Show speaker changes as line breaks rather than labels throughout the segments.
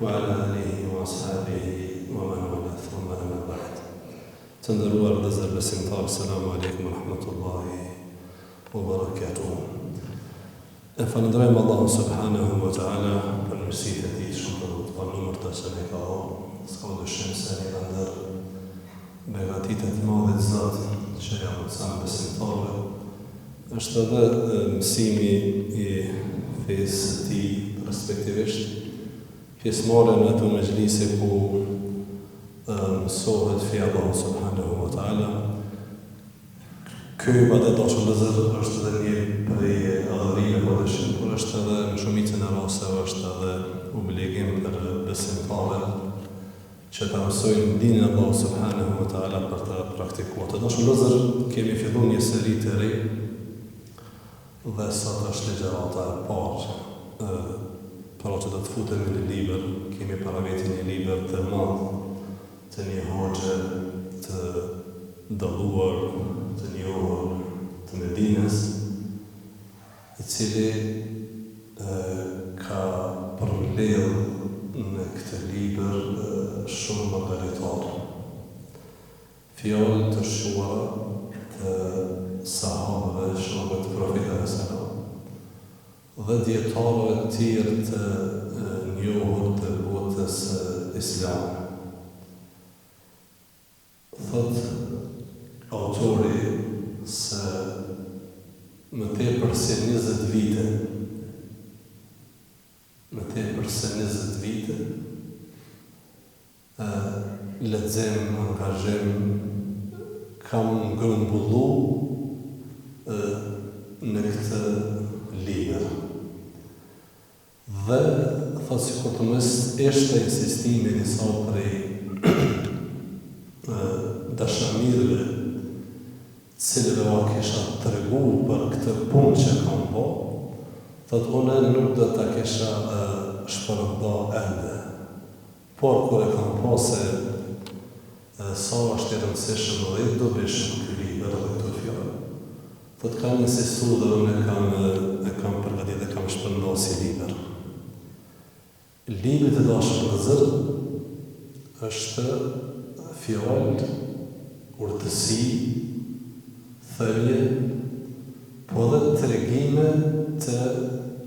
وعلى آله وأصحابه ومن والاه ثم أما بعد. Të nderuar vëllezër besimtar, selam aleikum wa rahmatullahi wa barakatuh. E falenderojmë Allahun subhanahu wa ta'ala për mirësitë e tij shumë të panumër të që ne ka dhënë. S'ka dyshim se një ndër begatitë të mëdha të Zotit që ja mëson besimtarëve është edhe mësimi i fesë së tij, respektivisht pjesëmarrja në ato mejlise ku mësohet fja Allahu subhanahu wa ta'ala. Ky ibadet dashur është edhe një prej adhurimeve të Allahut, por është edhe në shumicën e rasteve është edhe obligim për besimtarët që ta mësojnë dinën e Allahut subhanahu wa ta'ala për të praktikuar. Të dashur vëllezër, kemi filluar një seri të re dhe sot është ligjërata e parë. Para që do të futemi në libër, kemi para veti një libër të madh të një hoxhe të dalluar, të njohur të Medinës, i cili ka përmbledh në këtë libër shumë mëgaritar. Fjalë të shuara të sahabëve, shokëve të Profetit sallallahu dhe dietarëve të tjerë të njohur të botës islame. Thot autori se më tepër se 20 vite, lexim, angazhim, kam grumbullu në këtë libër. Dhe thot si kur të mës ishte insistimi një sa prej dashamirëve cilëve ma kisha të regu për këtë punë që kam po, thot une nuk dhe ta kisha shpërënda ende. Por kur e kam po se sa është i rëndësishëm dhe i dobishëm këtë libër dhe këtë fjallë, thot kam insistu dhe unë e kam përgatit dhe kam shpërnda si libër. Libri të dashur vëllezër është fjallë, urtësi, thënie, po dhe tregime të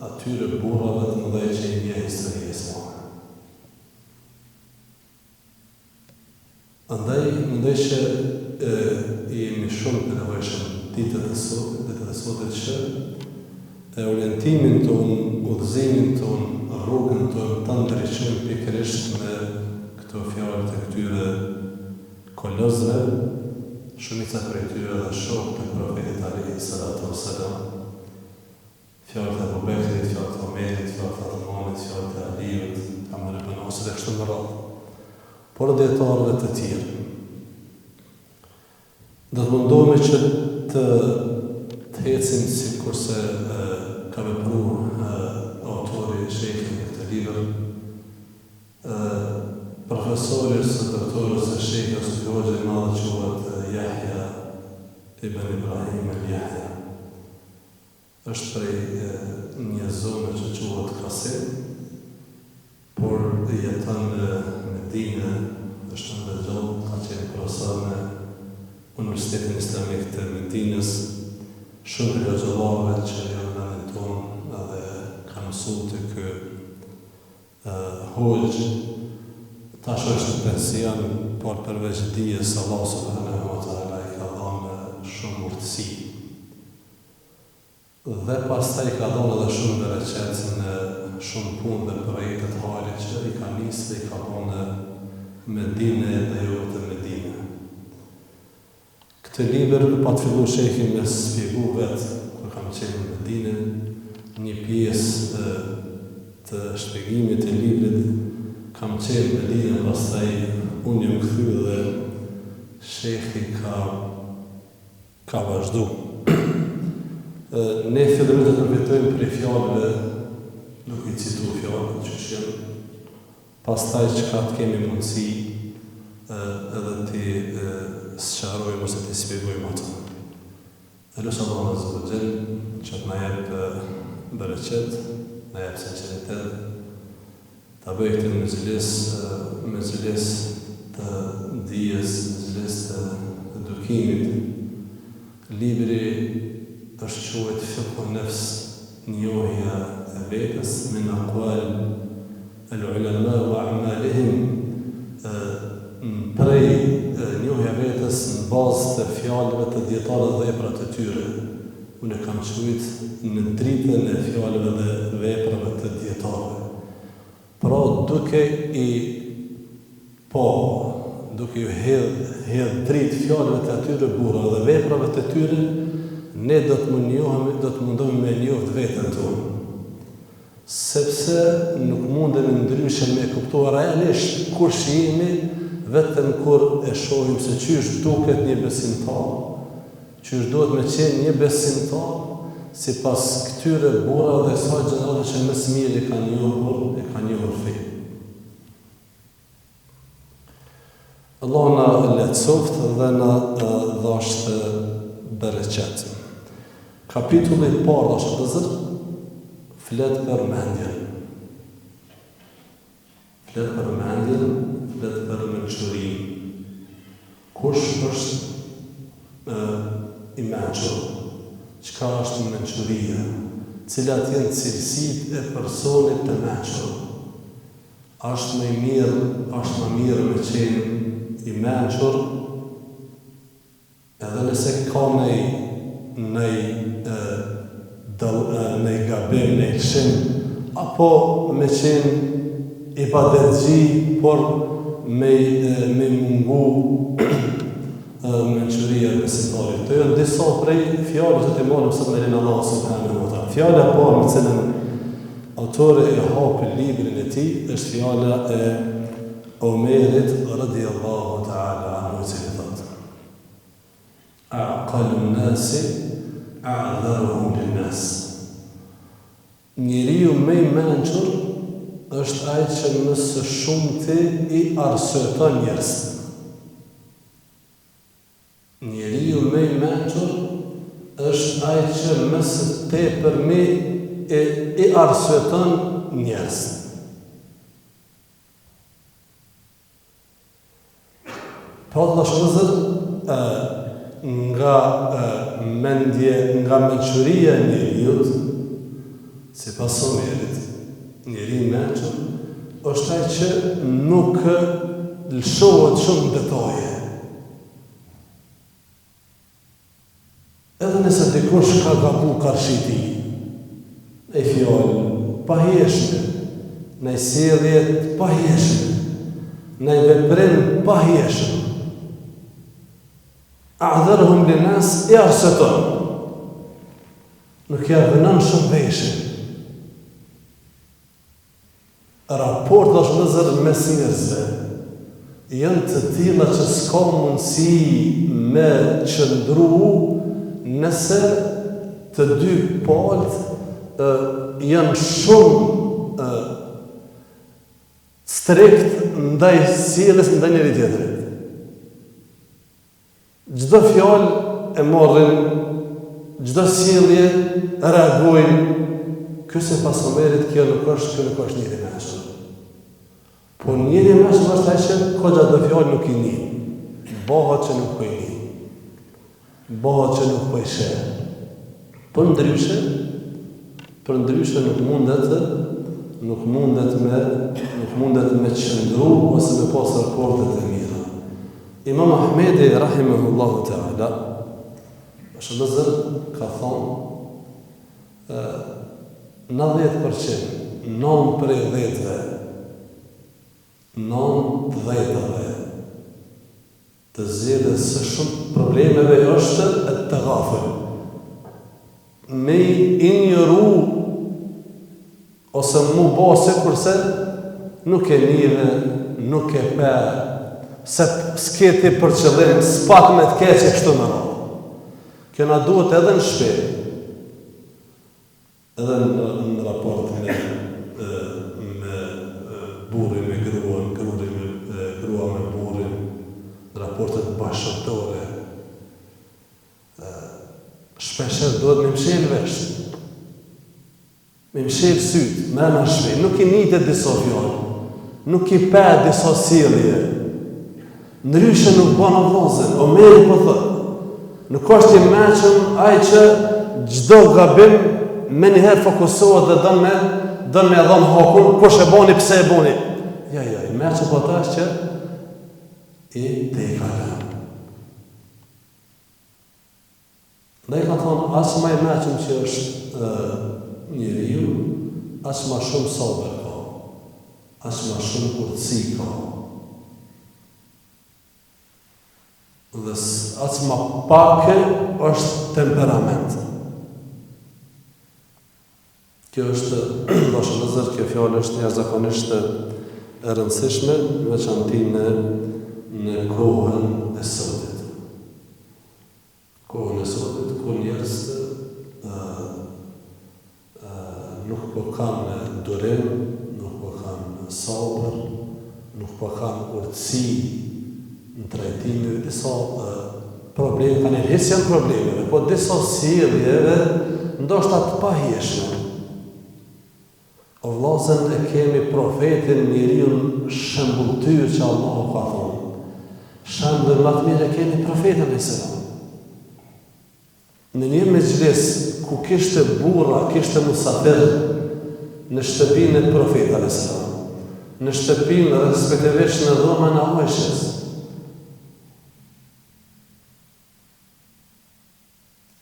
atyre burrave të mëdhenj që i vjen historia islame. Andaj, mendoj që jemi shumë të nevojshëm ditët e sotit që orientimin tonë, udhëzimin tonë, rrugën tonë të ndryshojmë pikërisht me këto fjalë të këtyre kolozëve, shumica prej tyre dhe shokë të Profetit alayhi salatu wassalam, fjalët e Abu Bekrit, fjalët e Omerit, fjalët e Uthmanit, fjalët e Aliut, Amr ibn As dhe kështu me radhë. Por dietarëve të tjerë. Do të mundohemi që të ecim sikurse ka vepruar autori shejkhi në këtë libër, profesori së doktorës së shejkhës së hoxhë i madh quhet Yahya ibn Ibrahim al-Yahya. Është prej një zone që quhet Qasim, por jeton në Medinë, është në Bejgjall, ka qenë profesor në Universitetin Islamik të Medinës, shumë të hoxhallarëve që janë në vendin tonë edhe kanë mësuar të ky hoxh. Tash është në pension, por përveç dijes Allahu subhanahu wa ta'ala i ka dhënë shumë urtësi. Dhe pastaj ka dhënë edhe shumë bereqet në shumë punë dhe projekte të harit që i ka nisë dhe i ka dhënë në Medinë dhe jo të Medinë. Këtë libër pa të fillu shejkhi me sfigu vetë, kur kam qenë në Medinë, një pjesë të shpjegimit të librit kam qenë në Medinë, pastaj unë jam kthy dhe shejkhi ka vazhdu. Ne fillojmë të përfitojmë për fjalëve, nuk i citu fjalët që janë, pastaj çka të kemi mundësi edhe të sqarojmë ose të shpjegojmë ato. Lutë Allahu azza wa jall që të na jap bereqet, na jap sinqeritet, ta bëj këtë mezhles të dijes, mezhles të edukimit. Libri është quhet Fiqhu Nafs, njohja e vetës, min aqwal al-ulama wa a'malihim, prej njohja vetës në bazë të fjalëve të dietarëve dhe veprave të tyre. Unë e kam quajt në dritën e fjalëve dhe veprave të dietarëve. Pra duke ju hedh dritë fjalëve të atyre burra dhe veprave të tyre, ne do të mundohemi me njoft veten tonë. Sepse nuk mundemi ndryshe me kuptuar realisht kush jemi vetëm kur e shohim se qysh duket një besimtar, qysh duhet me qenë një besimtar sipas këtyre burrave dhe sa gjenerave që më së miri e kanë njohur fenë. Allah na lehtësoft dhe na dhasht bereqet. Kapitulli i parë është vëllezër, flet për mendjen. Flet për mençurinë. Kush është i mençur? Çka është mençuria? Cilat janë cilësitë e personit të mençur? Është më mirë me qenë i mençur, edhe nëse ka në gabim, në lëshim, apo me qenë i padetëgji, por me mungu mençuria e besimtarit. Të janë disa prej fjalëve që të marrim sot me lenin Allah subhanahu wa taala. Fjala e parë me cilën autori e hapi librin e tij është fjala e Omerit radhiyallahu ta'ala anhu, që thotë: Aqalun nasi a'dharuhum lin-nas. Njeriu më i mençur është ai që më së shumti i arsyeton njerëzit. Njeriu më i mençur është ai që më së tepërmi i arsyeton njerëzit. Pra të shëzër, nga mençuria e njeriut, si pas Omerit, njeri mençur, është ai që nuk lëshohet shumë detaje. Edhe nëse dikush ka gabu karshi tij, në fjalë pahijeshme, në sjellje pahijeshme, në veprim pahijeshëm, a'dharuhum lin-nas, i arsyeton. Nuk ja vënon shumë veshje. Raport është vëllezër mes njerëzve janë të tilla që s'ka mundësi me qëndru nëse të dy palët janë shumë strikt ndaj sjelljes ndaj njëri tjetrit. Çdo fjalë e marrin, çdo sjellje reagojnë. Ky se pas Omerit kjo nuk është njëri mençur. Po njëri mençur është ai që kolla do fjalë nuk i njeh. Bëhet që nuk po i njeh. Bëhet që nuk po i sheh. Për ndryshe nuk mundet me qëndru ose me pas raportet e mira. Imam Ahmedi rahimahullahu ta'ala, është vëllezër, ka thonë 90%, 9 prej 10-ve, 9 të zgjedhjes së shumë problemeve është të ghafil. Me injoru ose mu bo se kurse nuk e njive, nuk e pe, se s'keti për qëllim, s'pak me të keqe kështu në radhë. Këna duhet edhe në shpi, edhe në raport me burrin me gruan, grua me burrin, në raportet bashkëtorë, shpesher duhet me mshel vesh, me mshel syt, me në shpi, nuk i njëtet disa fjallë. nuk i pe disa sjellje. Ndryshe nuk bën vllazën. Omeri po thotë, nuk është i mëshëm ai që çdo gabim me njëherë fokusohet dhe don me dhënë hakun, kush e boni, pse e boni. Ja, i mëshëm po tash që i te i kalon. Dhe i ka thonë, asë ma i mëshëm që është njeriu, asë ma shumë sabër ka, asë ma shumë urtësi ka. Dhe asë ma pake është temperament. Kjo është, do shëllëzër, kjo fjallë është jashtëzakonisht e rëndësishme, veçanti në kohën e sotit. Kohën e sotit, ku njerëz nuk po kanë durim, nuk po kanë sabër, nuk po kanë urtësi në trajtime, disa probleme, kanë njerëz janë problemeve, po disa sjelljeve ndoshta të pahijshme. O vllazën e kemi profetin njeriun shembulltyr që Allahu ka thonë. Shembull më të mirë e kemi profetin e selam. Në një mezhlis ku kishte burra, kishte musafir në shtëpinë e profetit e selam. Në shtëpinë respektivisht në dhomën e Aishës.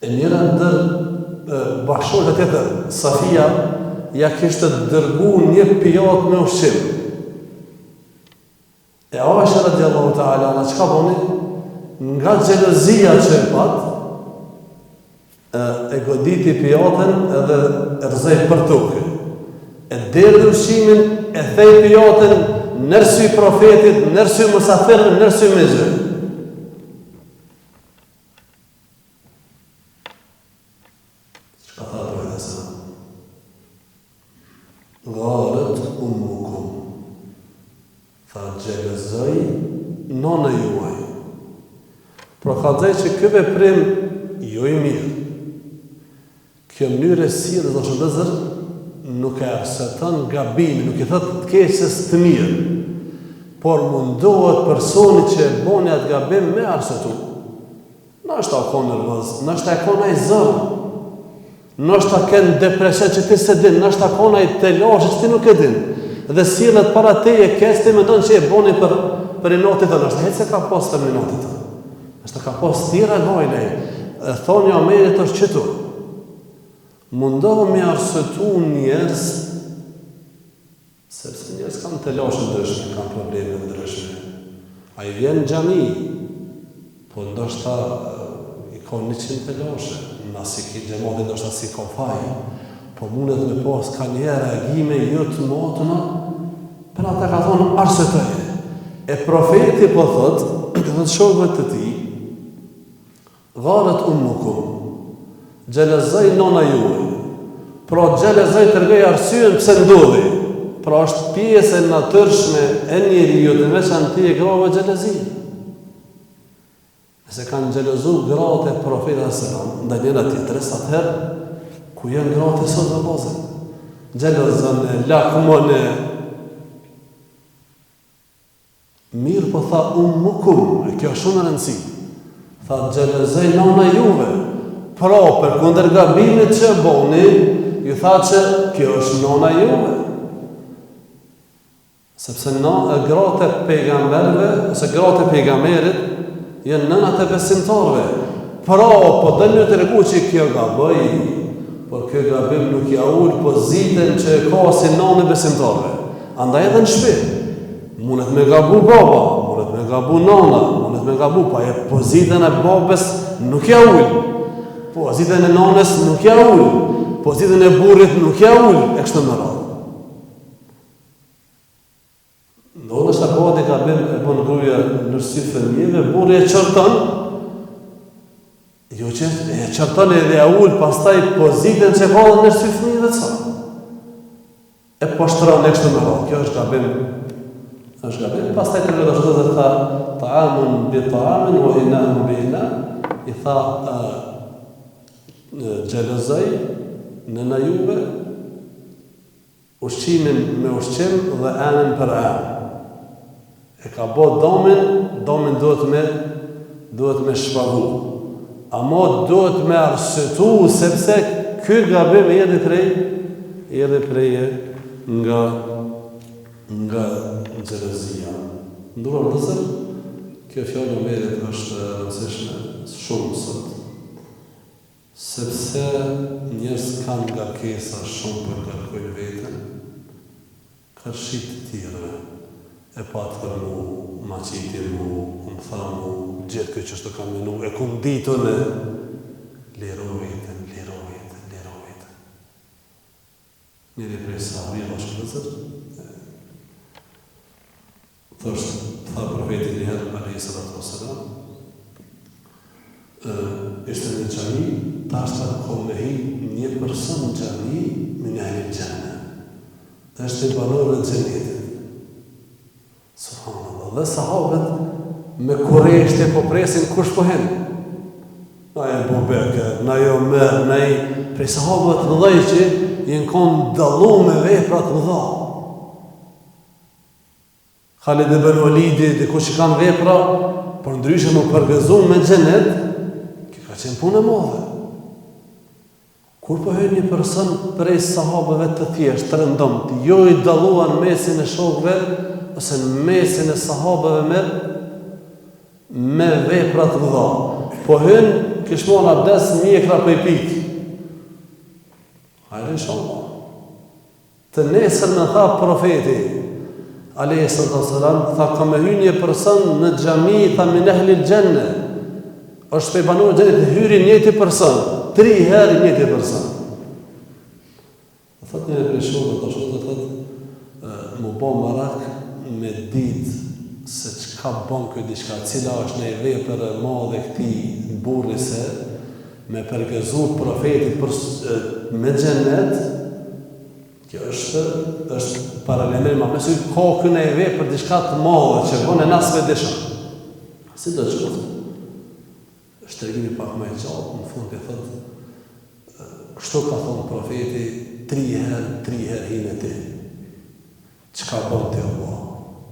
E njëra ndër bashkëshortet tjetër, Safia, ja kishte dërgu një pijat me ushqim. E Aisha radiallahu ta'ala, në qka boni? Nga xhelozia që e pat, e goditi pijatën edhe rëzej për tukë. E derdhi ushqimin, e thej pijatën, nërsy profetit, nërsy musafir, nërsy mezhë. Qka tha profetit e selam? Gharet ummukum, tha xhelozoi nona juaj. Pra ka dhej që ky veprim jo i mirë. Kjo mënyrë e sjelljes do shëndezër nuk e arsyton gabimin, nuk i thot të keqës të mirë, por mundohet personi që e boni atë gabim me arsyetu. Nështë ta konë nervoz, nështë ta e konë ai zërë, nështë ta kënë depresion që ti se din, nështë ta konë ai telashe që ti nuk e din, dhe sillet para teje kes ti mendon që e boni për i notit të nështë, hecë se ka pas për i notit të, nështë ka pas tira gajnej, thoni Omerit është qëtu, mundohë me arsyetu njerëz, sepse njerëz kanë telashe ndryshme, kanë probleme ndryshme, a i vjen në xhami, po ndoshta i ka 100 telashe, nësi ki gjemati ndoshta si ka faj, po mundet me pas ka një reagime jo të motëna, për ata ka thonë arsyetoje. E profeti po thot shokëve të ti, gharet ummukum, xhelozoi nona juaj, pra xhelozoi tërgoj arsyen pse ndodhi, pra është pjesë e natyrshme e njeriut, në veçanti e grave xhelozi. Nëse kanë xhelozu gratë e profetit selam, ndaj njëra tjetrës, atëherë ku janë gratë e sot dhe bazën? Xhelozën, lakmon, mirë po tha ummukum, e kjo shumë rëndësi. Tha xhelozoi nona juve, pra për kundër gabimit që boni, ju tha që kjo është nona juve. Sepse gratë e pejgamberve, ose gratë e pejgamberit, janë nënat e besimtarve. Pra, po dhe një të regu që kjo gaboj, por kjo gabim nuk ja ullë pozitën që ka si nënë e besimtarve. Andaj edhe në shpi, mundet me gabu baba, mundet me gabu nëna, mundet me gabu, pa e pozitën e babes nuk ja ullë, pozitën e nënës nuk ja ullë, pozitën e burrit nuk ja ullë, e kështë në radhë. Ndonë është akodi gabim e bon gruja nërsi fëmijëve, burri e qërton, jo që e qërton edhe e ullë, pastaj pozitën që ka dhe nërsi fëmijëve të sa. E poshtron e kështë në radhë, kjo është gabim, pastaj të rrëdë është dhe tha, ta'amun bi ta'amin, o inamun bi ina, i tha, xhelozoi nëna juve, ushqimin me ushqim dhe anën për anë.
E ka bo domin duhet me shpavu. Amo duhet me arsyetu sepse ky gabim erdhi prej nga xhelozia. Ndërkohë vëllezër, kjo fjalë merret është e rëndësishme shumë sot. Sepse njerëz kanë ngarkesa shumë për ngarkojnë veten, kërshit të tjerëve. E patë për mu, maqiti mu, më tha mu, gjithë kjo që është të kam menu, e kum ditën e lero vetën. Njëri prej sahabëve është vëllezër, tha profeti njëherë, alayhi salatu wassalam, ishte në xhami, tashta kom me hi një person në xhami min ahli xhenna. Është i banorëve të xhenetit. Subhanallah. Dhe sahabët me kurreshte po presin kush po hen. Na e Bubekër, na jo Omer, na i prej sahabëve të mëdhenj që jenë konë dallu me vepra të mëdha. Khalid ibn Walidi, dikush që kanë vepra, por ndryshe më përgëzu me xhenet, kjo ka qenë punë e madhe. Kur po hyn një person prej sahabëve të thjeshtë, të rëndomt, jo i dalluan mesin e shokëve, ose në mesin e sahabëve me vepra të mëdha. Po hyn kishmon abdes mjekra për i pikë. Hajde inshallah. Të nesër në tha profeti, alayhi salatu wassalam, tha ka me hyn një person në xhami, tha min ahli al-janna. Është pe banorë xhenet hyri njëti person, 3 herë njëti person. Thot një prej shokëve të thotë, mu bë marak me ditë se çka bën ky diçka, cila është në vepër e madhe këtij burri se me përgëzu profetit për me xhenet. Kjo është paralelim me sy kokën e vepër diçka të madhe që bën e nas me dëshon. Si do të shkojë? Është tregimi pak më i gjatë, në fund e thotë, kështu ka thonë profeti 3 herë hinë ti. Çka bën ti Allah?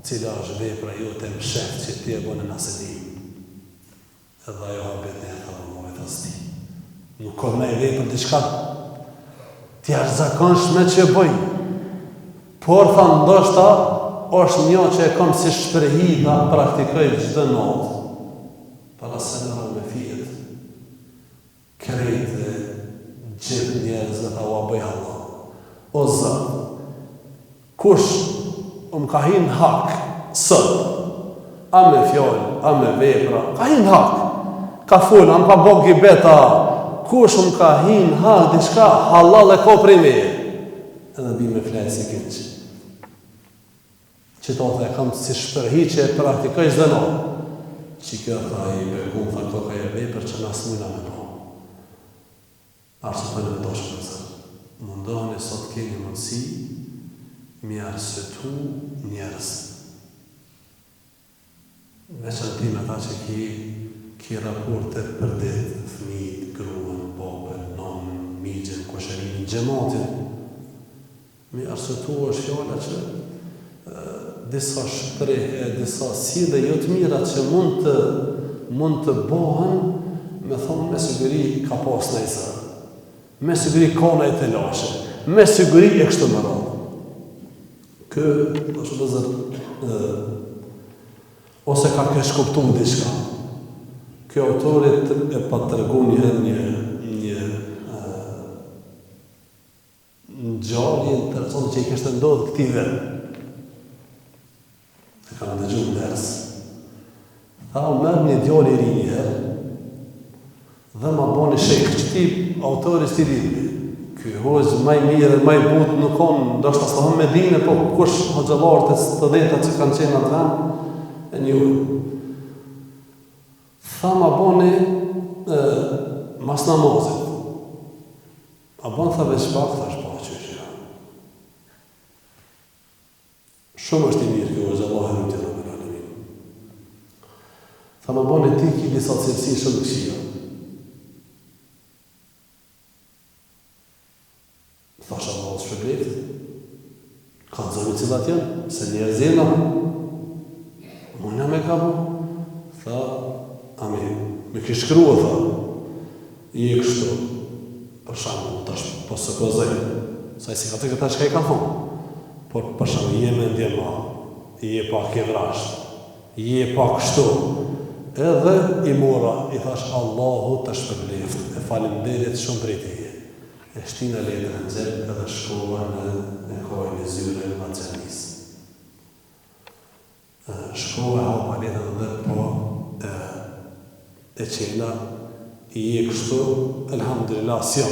Cila është vepra jote më shef që ti e bën e nas e di. Edhe ajo habet në jetë Allah e thasti. Nuk ka me vepër diçka të jashtëzakonshme që bëj. Por tha ndoshta është një që e kam si shprehi dhe praktikoj çdo natë. Para se në me fijet. Krejt dhe gjithë njerëz dhe tha ua bëj Allah. O Zot, kush ka hin hak sot, a me fjallë, a me vepra, ka hin hak, ka full, a më ka bo gibeta, kush ka hin hak, diçka halal e ko prej meje. Edhe bi me flejtë si këtë që to dhe kam si shpërhi që e praktikoj çdo natë. Që kjo tha i bekum, tha këto ka e vepër që nas mujna me no. Arse të në doshë për zërë. Mundohën e sot keni mundësi mi arsyetu njerëz. Veçantim ata që ki raporte për ditë, fëmijët, gruan, babën, nënën, miqën, koshërinë, xhamatin. Mi arsyetu është fjala që disa shprehje, disa sidhe jo të mira që mund të bëhen, me thonë me siguri ka pas në izë. Me siguri ka në e të lashe. Me siguri e kështu më radhë. Kë, është vëzër, ose ka kesh kuptu diçka. Kjo autorit e pa të regu njëherë një gjallë interesant që i kështë ndodhë këti vetë. E ka në dëgju në ders. Tha, u mërë një djallë i ri njëherë dhe ma boni shekë që ti autorit sti libri. Ky hozë maj mirë, maj butë nuk konë, ndoshta së hëmë me dine, po kush hoxëllarët e të dheta që kanë qenë atë vend, e një ujë. Tha ma boni mas namazit. A bon tha veç pak, thash pa që është ja. Shumë është i mirë kjo është Allah e rrëtje në mëllalimin. Tha ma boni ti ki disa cilësi shumë këshia. Thash Allah të shpërblet, ka të zëmi cilat janë, se njerëzina. ki shkrua, tha, i e kështu, për shembull, tash po supozoj, sa i si ka të këta shka i ka thonë, por për shembull, je me ndjema, je pak i vrasht, je pak kështu, edhe i mora, i thash Allahu të shpërbleft, e falemnderit shumë prej teje. E shtina letrën në xhep edhe shkova në kohën e zyre në Macenis. Shkova hapa letrën dhe po e qela i e kështu, elhamdulillah, s'jam.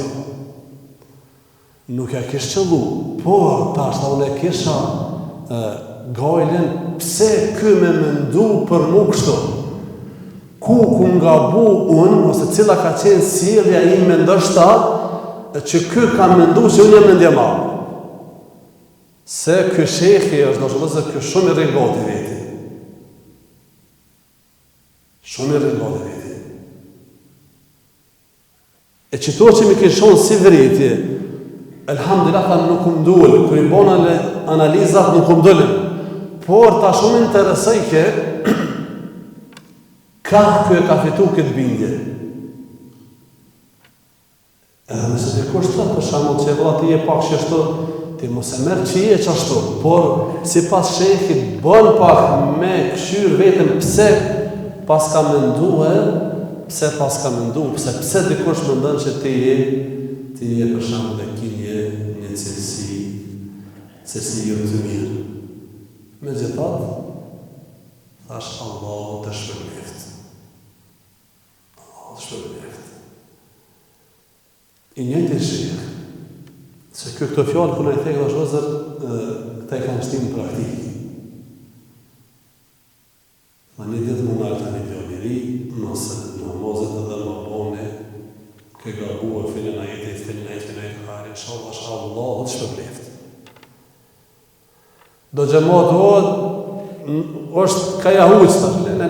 Nuk ja kish qëllu, por tash ta unë e kisha gajlen, pse ky me mendu për mu kështu? Ku nga bu unë, ose cila ka qenë sjellja ime ndoshta, që ky ka mendu që unë jam mendje madhe. Se ky shekhi është ndoshta ky shumë i rregoti veti. Shumë i rregoti veti. E qëto që mi kishon si vëretje, elhamdulillah ta nuk më duel, kër i bona analizat nuk më duelen. Por ta shumë interesoj ke ka kë ka fitu këtë bindje. Edhe nëse të kushtë për shembull që vëlla ti je pak qështu, ti mos e merr që je qashtu, por sipas shehit bën pak me këshyr veten pse pas ka menduar, pse dikush mendon që ti je për shembull e kinje një cilësi jo të mirë. Megjithatë, thash Allahu të shpërbleft. Allahu të shpërbleft. I njëjti shekh, se këto fjallë kërë i thekë dhe shvëzër, këta i kanë shtimë praktikë. Dhe një ditë më nalë të një pjallëri, nëse në mozët edhe më bone, ke gabuë, filin a jetit, kari, Allahu të shpërbleft. Do gjematë është ka jahuqë, ne.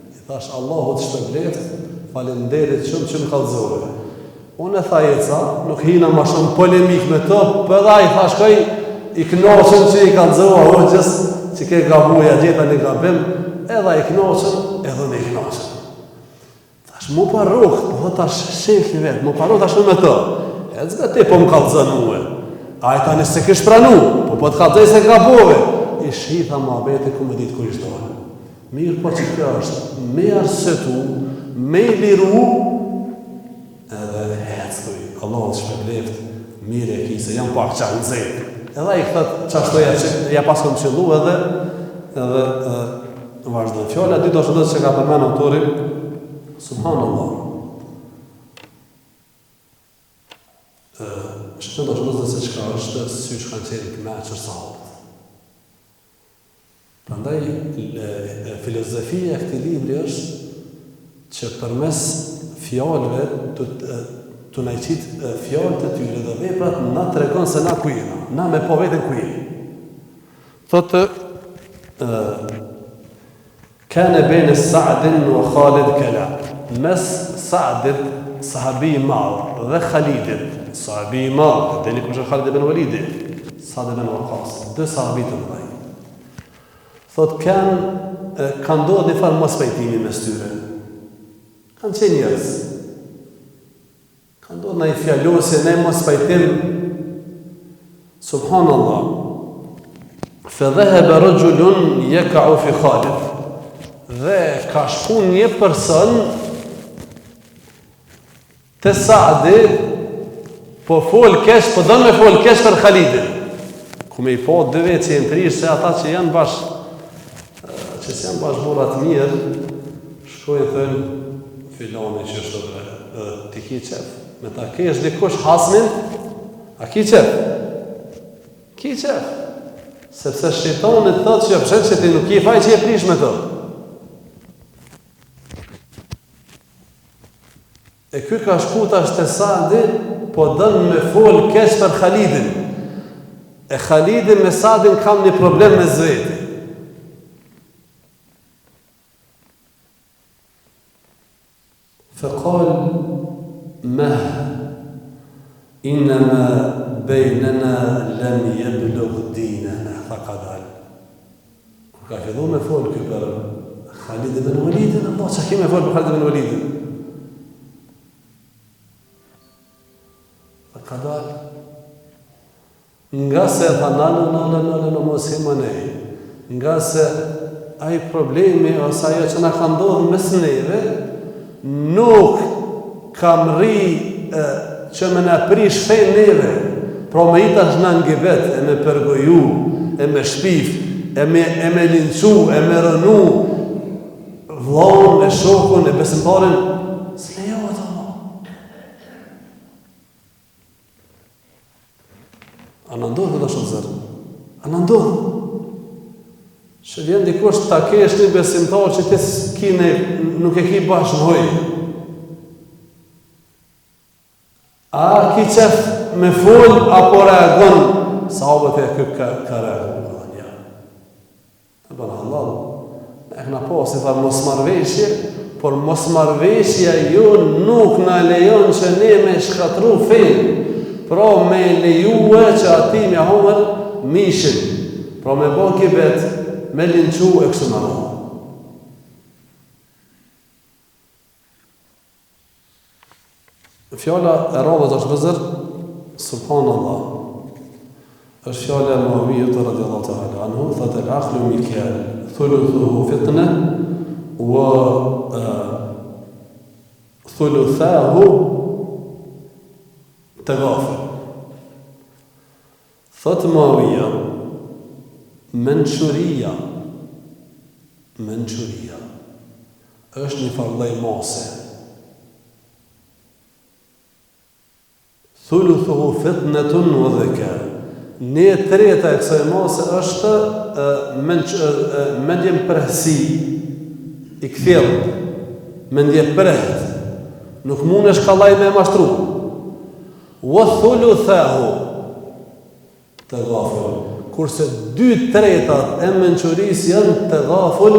I thash, Allahu të shpërbleft, falenderit shumë që më kallëzore. Unë e tha jeca, nuk hina ma shumë polemik me të, përda i thash kaj, i knoqën që i kallëzore, hoqës, që ke gabuja gjeta një gabim, edhe i knoqën, edhe në i knoqën. Thash, mu parruk, po tash shekhi vetë, mu parruk tash me të. E zve ti po më kallëzën uë. A i tani se kish pranu, po të kallëzëj se gabove. I shitha ma beti ku me ditë ku ishtonë. Mirë po që kjo është, me arsëtu, me liru, edhe hecëtuj. Allah të shpërbleft, mirë e kise, jam pak qanë zetë. Edhe i këtët qashtoja që ja pas kom qëllu edhe vazhdo. Fjalla dy do shëndës që ka përmenë autori, subhanallah. Shëtë do shëndës dhe se qka është, sy që kanë qenë të meqër sahabët. Prandaj, filozofia e këtij libri është që përmes fjallëve të na qitë fjallët e tyre dhe veprat na tregon se na ku jena, na me po veten ku jena. Thotë, kane bejnë Sa'din wa Khalid Kala. Mes Sa'dit, sahabi i madh, dhe Khalidit, sahabi i madh, dhe një kush është Khalid ibn Walidi, Sa'd ibn Waqqas, dhe sahabi të mëdhej. Thotë, kanë ndodhur një farë mos pajtimi mes tyre. Kanë qenë njerëz. Kanë ndodhur një fjallosje, një mos pajtim. Subhanallah. Fadhahaba rajulun yak'u fi Khalid. Dhe ka shku një person te Sa'di, po fol kesh, po do me fol kesh për Khalidin. Ku me i po dy vetë që jenë trishë, se ata që janë bashkë, që si janë bashkëburat mirë, shkojnë thënë, filoni që është dhe, ti ki qef. Me ta kesh dikush hasmin, a ki qef? Ki qef. Sepse shejtani thotë që përshet që ti nuk i faj që je prish me të. E ky ka shku tash te Sa'di, po dënë me fol kesh për Khalidin. E Khalidin me Sa'din kam një problem me zveti. فقال مه إنما بيننا لم يبلغ ديننا فقد علم. Ka fillu me folë kjo për Khalid ibn Walidin, Allah, që kime folë për Khalid ibn Walidin? Dhe ka dalë. Nga se tha nalë, mos hima nej. Nga se ai problemi, ose ajo që na ka ndodhur mes neve, nuk kam ri që me na prish fejnë neve, pra me i tash në ngibet, e me përgoju, e me shpif, e me linqu, e me rënu, vllahun, e shokun, e besimtarin, s'lejohet Allah. A në ndodhë dhe shumë zërë? A në ndodhë? Që vjen dikush ta kesh një besimtar që ti nuk e ki bashkëhoj. A ki qef me fol apo reagon? Sahabët e kë ka reagon. Ja. E bëna Allah. E këna po, si tha mos marveshje, por mos marveshja jo nuk na lejon që ne me shkatru fejnë. Pra me lejue që ati me homër mishin. Pra me bo kibet, me linqu e kështu në Allah. Fjalla e radhët është vëzër, subhanallah, është fjalla e Muavijët radiallahu ta'ala anhu, thët el akhlu mikjel, thuluthuhu fitne, wa thuluthahu të gafër. Thët Muavija, menquria është një farllaj mase. Thuluthuhu fitnetun wa dhika. Një treta e kësaj mase është mendje përhësi, i këthjellë, mendje përhet. Nuk mund është kallaj me mashtru. Wa thuluthahu të gafër. Kurse 2/3 e menquris janë të ghaful,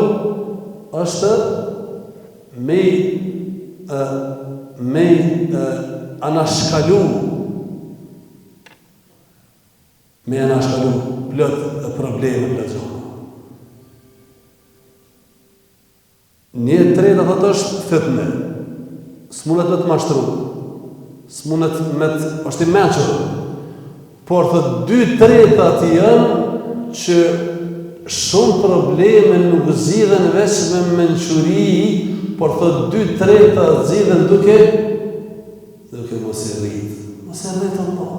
është me anashkalu, plët probleme, plët gjona. 1/3 atë është fitne, s'mundet me të mashtru, s'mundet me të, është i menqër, por të 2/3 janë që shumë probleme nuk zgjidhen veç me menquri, por të 2/3 zgjidhen duke mos e rrit. Mos e rrit Allah.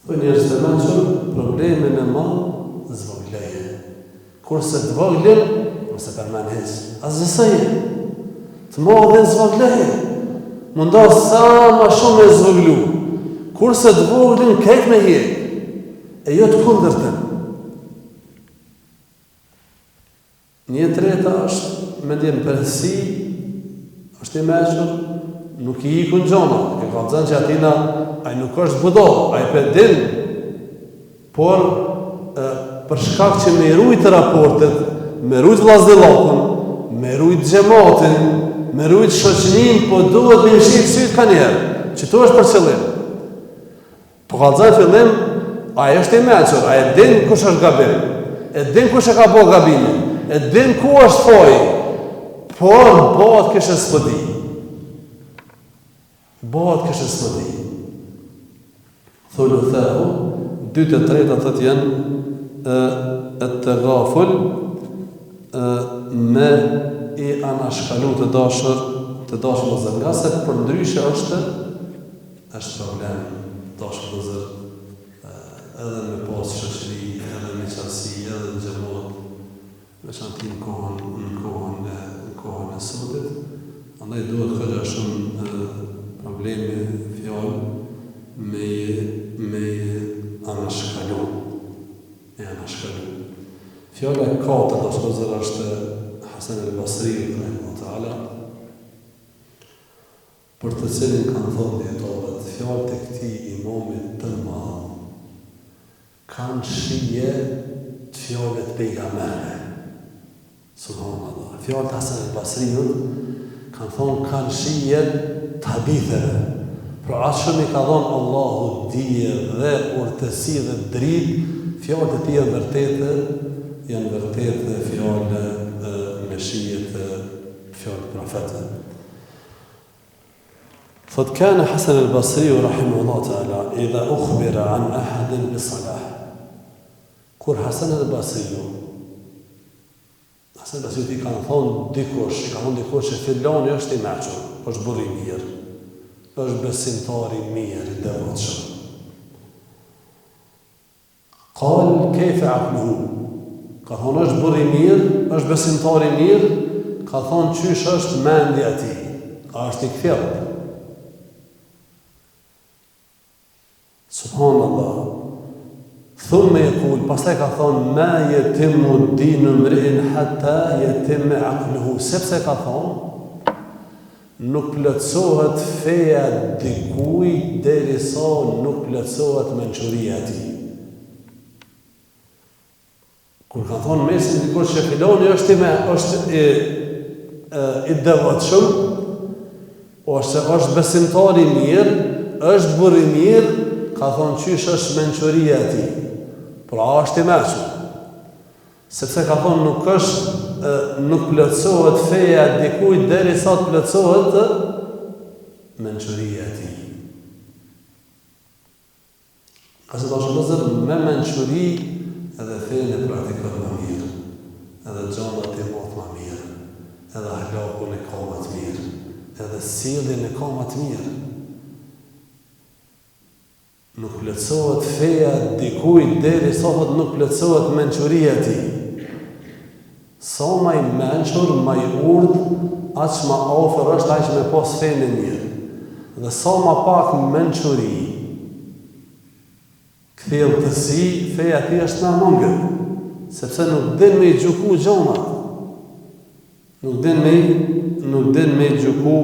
Thoj njerëz të menqur, probleme në ma zvogleje. Kurse të voglin, mos e përmen heq. Azësëje, të madhe zvogleje. Mundoh sa ma shumë e zvoglu. Kurse të voglin kejt me hjek, e jo të kundërtën. 1/3 është me djenë përësi, është i meqër, nuk i ikun gjona. Ke ka zënë që atina, a i nuk është budo, a i pedin, por për shkak që me rujt raportet, me rujt vllazdillakun, me rujt gjematin, me rujt shoqnin, po duhet me mshirë sytë ka njerë, që to është për qëllim. Po ka zënë fillim, a e është i meqër, a e din kush është gabim, e din kush e ka bo gabimin, e din ku është foj, por bëhet kështë s'pëdi. Thullu thehu, 2/3 thët janë e të gaful, me i anashkalu të dashër dhe zërë. Nga se për ndryshe është problem. Dashër dhe zërë, edhe me pas shëqëri, edhe me qasi, edhe në gjemot, veçanti në kohën e sotit. Andaj duhet këgja shumë probleme fjallë me anashkalu. Fjallë e 4 dashër dhe zërë është Hasan al-Basri, për të cilin kanë thonë djetarët, fjallë të këti imamit të madh kanë shije të fjallet pejgamberëve. Subhanallah. Fjallet Hasan al-Basriut kanë thonë kanë shije të haditheve. Pra atë shumë i ka thonë Allahu dije dhe urtësi dhe dritë, fjallet e tij janë vërtetë fjallë fjalë profetit. Thot kana Hasan al-Basri rahimahullah ta'ala idha ukhbira an ahadin bis-salah. Kur Hasan al-Basri i kanë thonë dikush që filoni është i mequr, është burr i mirë, është besimtar i mirë, i devotshëm. Qal kayfa aqluhu? Ka thonë është burr i mirë, është besimtar i mirë, ka thonë qysh është mendja e tij, a është i kthjellë? Subhanallah. Thumë yaqul, pastaj ka thonë ma yatimu dinu mri'in hatta yatimu aqluhu, sepse ka thonë nuk plotësohet feja dikujt derisa nuk plotësohet mençuria e tij. Kur ka thonë mesin dikush që filoni është i devotshëm, është besimtar i mirë, është burr i mirë, ka thonë qysh është mençuria e tij. Pra është i mequr. Sepse ka thonë nuk plotësohet feja dikujt derisa të plotësohet mençuria e tij. Ka se dashur me mençuri edhe fejën e praktikon më mirë, edhe gjanat e mot më mirë, edhe ahlakun e ka më të mirë, edhe sjelljen e ka më të mirë. Nuk plotësohet feja dikujt derisa nuk plotësohet mençuria e tij. Sa më i mençur, më i urdh, aq më afër është ai që me pas fenë e mirë. Dhe sa më pak mençuri, kthjellësi, feja e tij është më mungë, sepse nuk din me i gjuku gjonat. Nuk din me i gjuku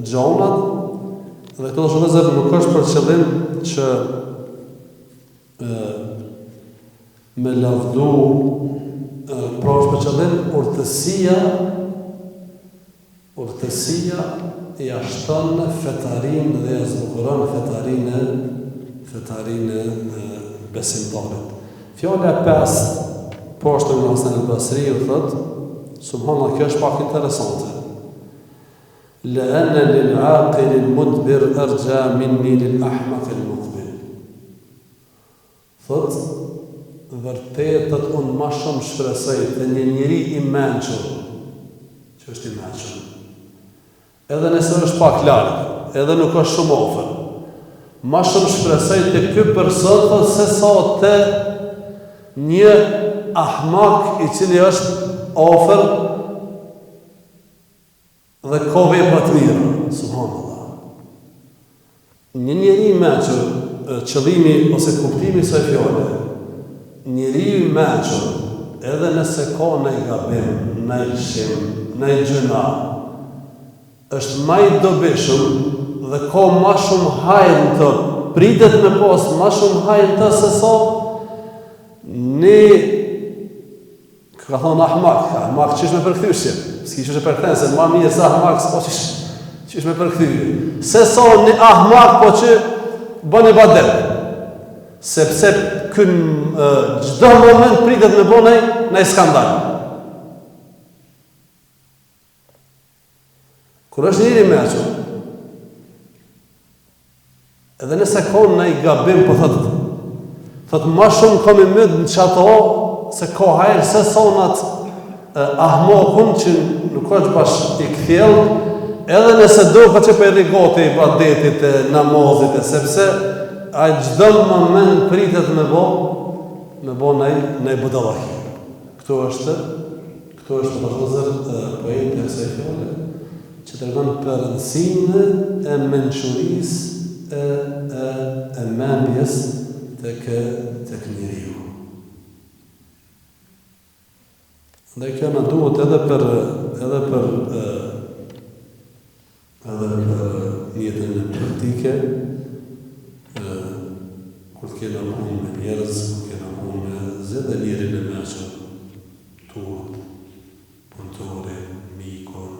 gjonat. Dhe këto shëndezër nuk është për qëllim që me lavdu, pra është për qëllim urtësia i ashton fetarin dhe ja zbukuron fetarin e besimtarit. Fjala e 5 poshtë në Hasan al-Basri u thot, subhanallah, kjo është pak interesante. لأن للعاقل المدبر أرجى مني للأحمق المقبل. Thot, vërtetet unë ma shumë shpresoj të një njeri i mençur, që është i mençur, edhe nëse është pak larg, edhe nuk është shumë afër, ma shumë shpresoj të ky person se sa të një ahmak i cili është afër dhe ka vepra të mira, subhanallah. Një njeri i mençur, qëllimi ose kuptimi i kësaj fjale, njeriu i mençur, edhe nëse ka ndonjë gabim, ndonjë lëshim, ndonjë gjëna, është më i dobishëm dhe ka më shumë hajër në të, pritet me pas më shumë hajër të se sa ka thonë ahmak qysh me përkthyshje, s'ki qysh me përkthen, se ma mirë se ahmak s'po qysh me përkthyshje. Se sa një ahmak po që bën ibadet, sepse çdo moment pritet me bëj në skandal. Kur është njëri mençur, edhe nëse ka ndonjë gabim, po thot më shumë kam i mëd në çato se ka hajër se sonat ahmakun që nuk është bash i kthjell, edhe nëse do ka që për rigoti i badetit e namazit, sepse a çdo moment pritet me bo në budallaki. Këto është përëzër pojete e kësaj fjale, që të rëgën për rëndësinë e mençurisë e mendjes të njeriu. Dhe kjo në duhet edhe për jetën e praktike, kur të kena punë me njerëz, kur kena punë me zedhe njerin e mençur, turp, punëtori, mikun,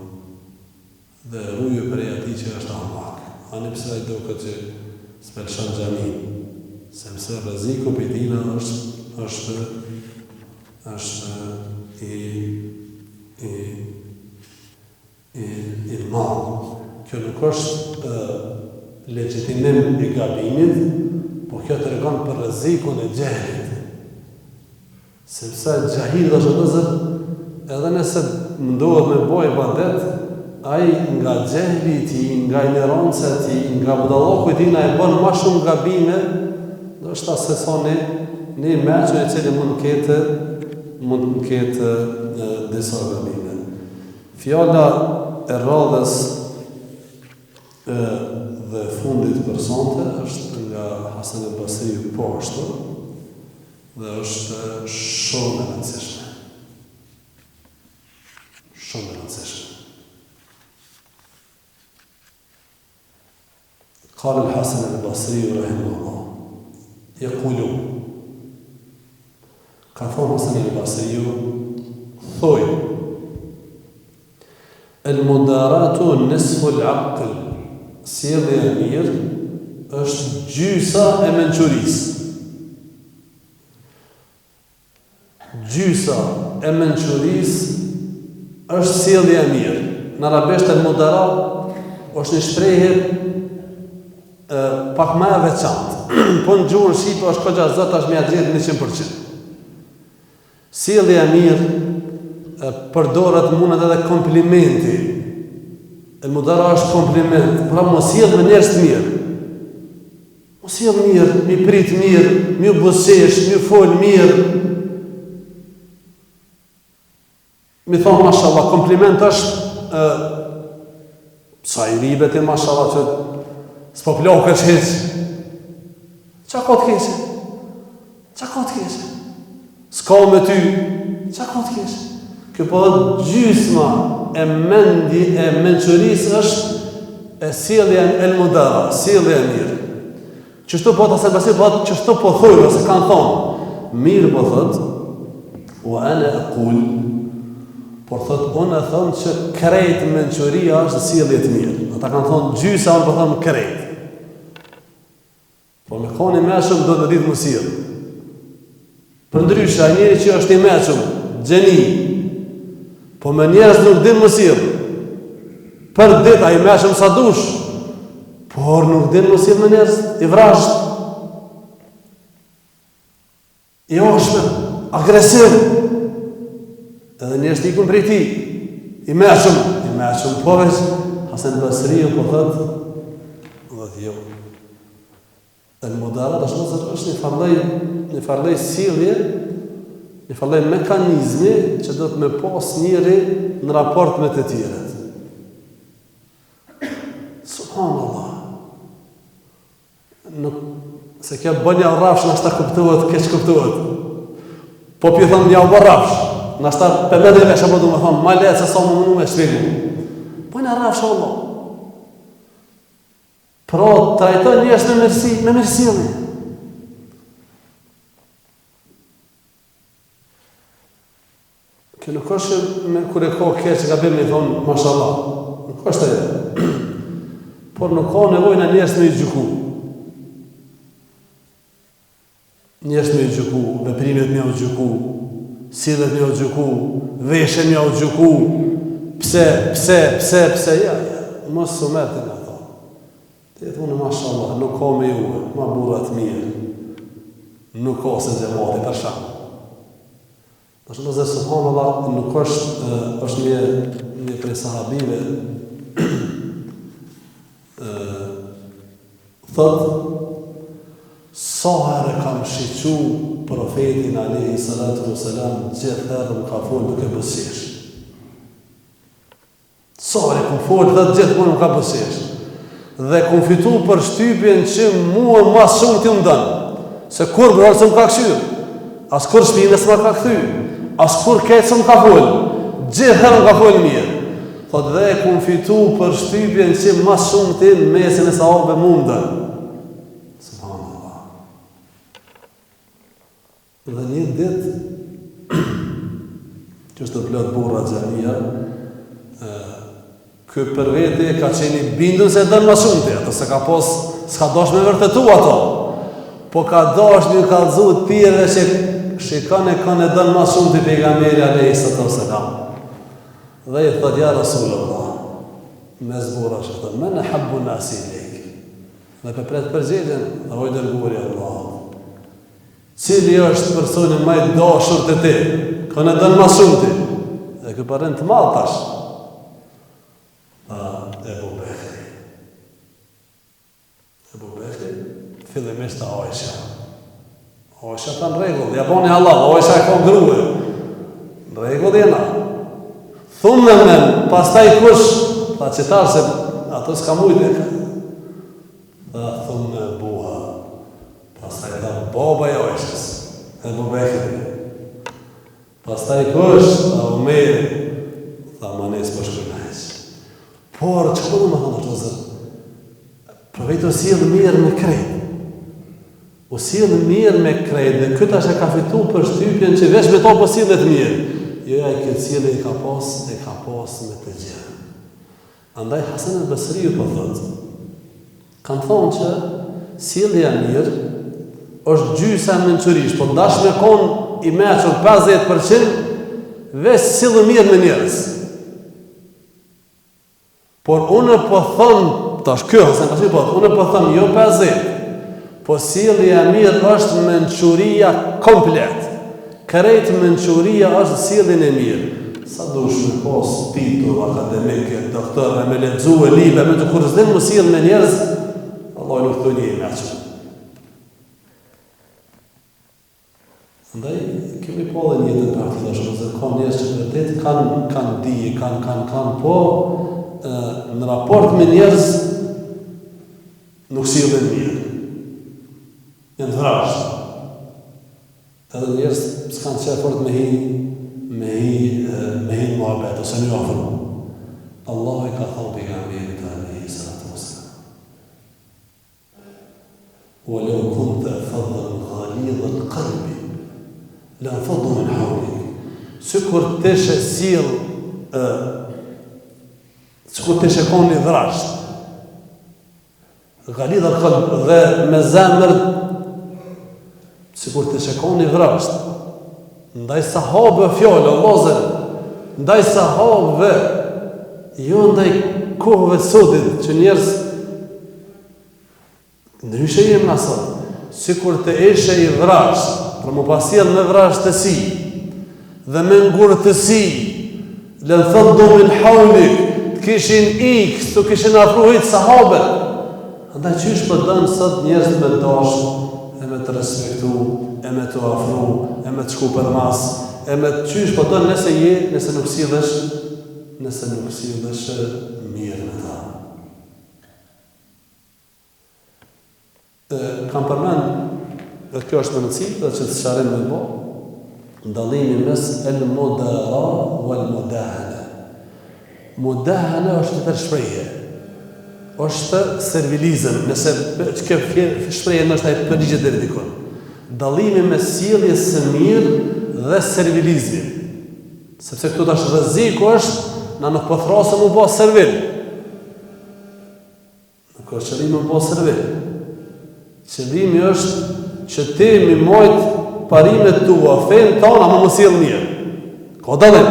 dhe rrujë prej atij që është ahmak. Ani pse ai duket që s'pëlqen xhamin, sepse rreziku për tina është është i madh. Kjo nuk është legjitimim i gabimit, po kjo tregon për rrezikun e xhehelit. Sepse xahili është vëllazër, edhe nëse mundohet me bëj ibadet, ai nga xehli i tij, nga ignoranca e tij, nga budalloku i tij na e bën më shumë gabime, ndoshta se sa ne mëçë e cili mund të ketë disa gabime. Fjala e radhës dhe fundit për sonte është nga Hasan al-Basriu po ashtu, dhe është shumë e rëndësishme. Shumë e rëndësishme. قال الحسن البصري رحمه الله يقول كفر حسن البصري ثوي المداراة نصف العقل سير الأمير është gjysa e mençurisë. Gjysa e mençurisë është sjellja e mirë. Në arabisht el-mudara është një shprehje pak më e veçantë. Po në gjuhën shqipe është kogja zot është më e drejtë 100%. Sjellja e mirë përdoret mundet edhe komplimenti. El-mudara është kompliment, pra mos sjell me njerëz të mirë. Mos sjell mirë, mi prit mirë, mi buzëqesh, mi fol mirë. Mi thonë, mashallah, kompliment është sa i ribet e mashallah që s'po plakë që heqë. Qa ka të keqe? Qa ka të keqe? S'ka me ty? Qa ka të keqe? Kjo po dhe gjysma e mençurisë është e sjellja e mudara, sjellja e mirë. Qështu po të asebasi po dhe qështu po thujnë, ose kanë thonë, mirë po thëtë, u anë e kull, por thëtë, unë e thonë që krejt mençuria është sjellje të mirë. Ata kanë thonë, gjysa unë po thonë krejt. Po me koni meshëm do të ditë më sjellë. Për ndryshe, a njeri që është i meshëm, gjeni, po me njerës nuk din më sjellë. Për ditë, a i meshëm sa dush, por nuk din më sjellë me njerës, i vrasht, i oshme, agresiv, edhe njerës t'i ikun prej ti, i meshëm, po veç, Hasan Basriu po thëtë, dhe jo, el-mudara është një farlej sjellje, një farlej mekanizmi që do të me pas njëri në raport me të tjerët. Subhanallah. Se kjo bënja rafsh në ashta kuptohet, keq kuptohet. Po pjë thëmë një bë rafsh, në ashta për me dhe me shumë du me thëmë, ma letë se sa më mënu me shpegu. Bënja rafsh, Allah. Pra, trajton njës me mirësili. Kjo nuk është kur e ka keq që ka bërë me thonë, mashallah. Nuk është e. Por nuk ka nevojë në njerëz me i gjyku. Njerëz me i gjyku, veprimet me u gjyku, sjelljet me u gjyku, veshjen me u gjyku. Pse, ja. Mos u merrni me ato. Ti thonë mashallah, nuk ka me ju, ma burrat mirë. Nuk ka se xhamati për shkak. Ashtu që subhanallah nuk është një prej sahabive thot sa herë kam shiqu profetin alayhi salatu wasalam gjithë herë më ka folë duke buzëqesh. Sa herë kam folë dhe gjithmonë më ka buzëqesh. Dhe kam fitu për shtypjen që mua mas shumë ti më dënë. Se kur bërë se më ka këshyrë, as kur shpine se më ka këthy, as kur ketë se më ka folë, gjithë herë më ka folë mirë. Thot dhe kam fitu për shtypjen që mas shumë ti në mesin e sahabëve mundën. Subhanallah. Dhe një ditë, që është të plot burra xhamia, ky për vete ka qeni bindun se dënë ma shumë të, ato se ka pos, s'ka dosh me vërtetu ato, po ka dosh një kalëzu të pire që shikoni kanë e dënë ma shumë të pejgamberi a.s. Dhe i thot, ja Rasulullah, me zbura që thot, me në habbu nasi lejk. Dhe për pretë përgjedjen, dhe hoj dërguri Allah. Cili është personi më i dashur të ti, kanë e dënë ma shumë ti. Dhe kë përën të malë tash. Ebu Bekri. Ebu Bekri, fillimisht të Aisha. Aisha të në regull, ja boni halal, Aisha e ka grue. Në regull jena. Thumë me men, pas ta i kush, ta qëtarë se ato s'ka mujtë. Dhe thumë me buha. Pas ta i da baba i Aishës, Ebu Bekri. Pas ta i kush, ta Umeri, tha manes për shkërnajsh. Por, që këmë më thënë të zërë? Përvejtë o si edhe mirë me krejtë. O si edhe mirë me krejtë, dhe këtë është e ka fitu për shtypjen që vesh me to po si dhe të mirë. Jo, e këtë si dhe e ka pas me të gjithë. Andaj Hasan al-Basriu po thëtë, kanë thonë që si dhe e mirë është gjysa menqërish, po ndash me konë i meqër 50%, vesh si dhe mirë me njerës. Por unë po thëmë, tash kjo, unë po thëmë jo 50%, po sjellja e mirë është mençuria komplet. Krejt mençuria është sjelljen e mirë. Sa dush me pas titull akademike, doktor, me lexu libra, me të kurzim më sjell me njerëz, Allah nuk thoni e meqë. Andaj, kemi po dhe një të praktikë të shumë, ka njerëz që vërtet kanë dije, kanë po, në raport me njerëz nuk sjellen mirë. Janë të rashtë. Edhe njerëz s'kanë qefort me hi muhabet, ose një afru. Allah i ka thonë pejgamberit alayhi salatu wassalam. وَلَوْ كُنْتَ فَظًّا غَلِيظَ الْقَلْبِ لَانفَضُّوا مِنْ حَوْلِكَ. Sikur teshe sill, sikur teshe koni dhrasht. Ghalidh al-qalb dhe me zemër sikur të shekoni vrasht, ndaj sahabëve fjallë, Allahzën, ndaj sahabëve, jo ndaj kohëve të sotit, që njerëz, ndryshe jem nësot, sikur të eshe i vrasht, për më pasjel me vrasht të si, dhe me ngurë të si, lënë thëndu min haulik, të kishin ikë, të kishin afruhit sahabët, ndaj qysh për dënë sot njerëz me dashë, e me të respektu, e me të afru, e me të shku për mas, e me të qysh për dënë nëse nuk sillesh mirë me ta. Kam përmend, dhe kjo është mëndësi, dhe që të sharim me bo, ndalimi mes el-mudara wal-mudahana. Mudahana është të përshpreje, është servilizëm, nëse që shpreje në është e përgjit dhe ridikon. Dalimi me sjelljes së mirë dhe servilizmi. Sepse këtu tash rreziku është, na nuk po thrasëm u bë servil. Nuk është qëllimi u bë servil. Qëllimi është që ti mi mojt parimet tua, fejnë tona, më sjell mirë. Ka dallim.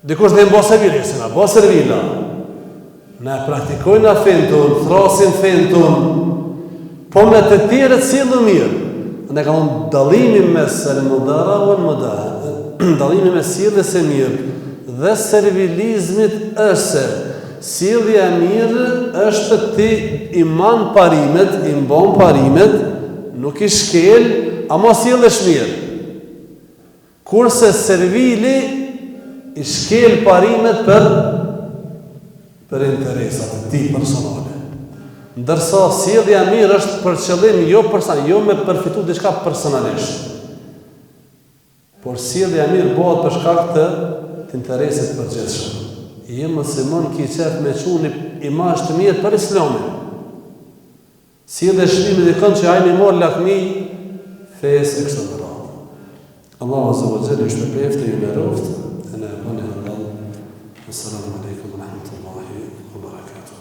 Dikush dhe më bë servil, se na bë servila. Ne praktikojnë a fejnë tonë, thrasin fejnë tonë, po me të tjerët sjellën mirë. Ne ka thonë dallimi mes el-mudara wal-mudahana, dallimi mes sjelljes së mirë dhe servilizmit është se sjellja e mirë është ti i man parimet, i mbon parimet, nuk i shkel, ama sjellesh mirë. Kurse servili i shkel parimet për interesat e ti personale. Ndërsa sjellja e mirë është për qëllim jo me përfitu diçka personalisht. Por sjellja e mirë bëhet për shkak të interesit përgjithshëm. Je musliman ki qef me quni imazh të mirë për Islamin. Sjellja shpimi dikon që ai më mor lakmi fesë e kështu me radhë. Allahu azza wa jalla shpëftë ju në rroft, ana bani Allah. Assalamu alaikum wa rahmatullahi wa barakatuh.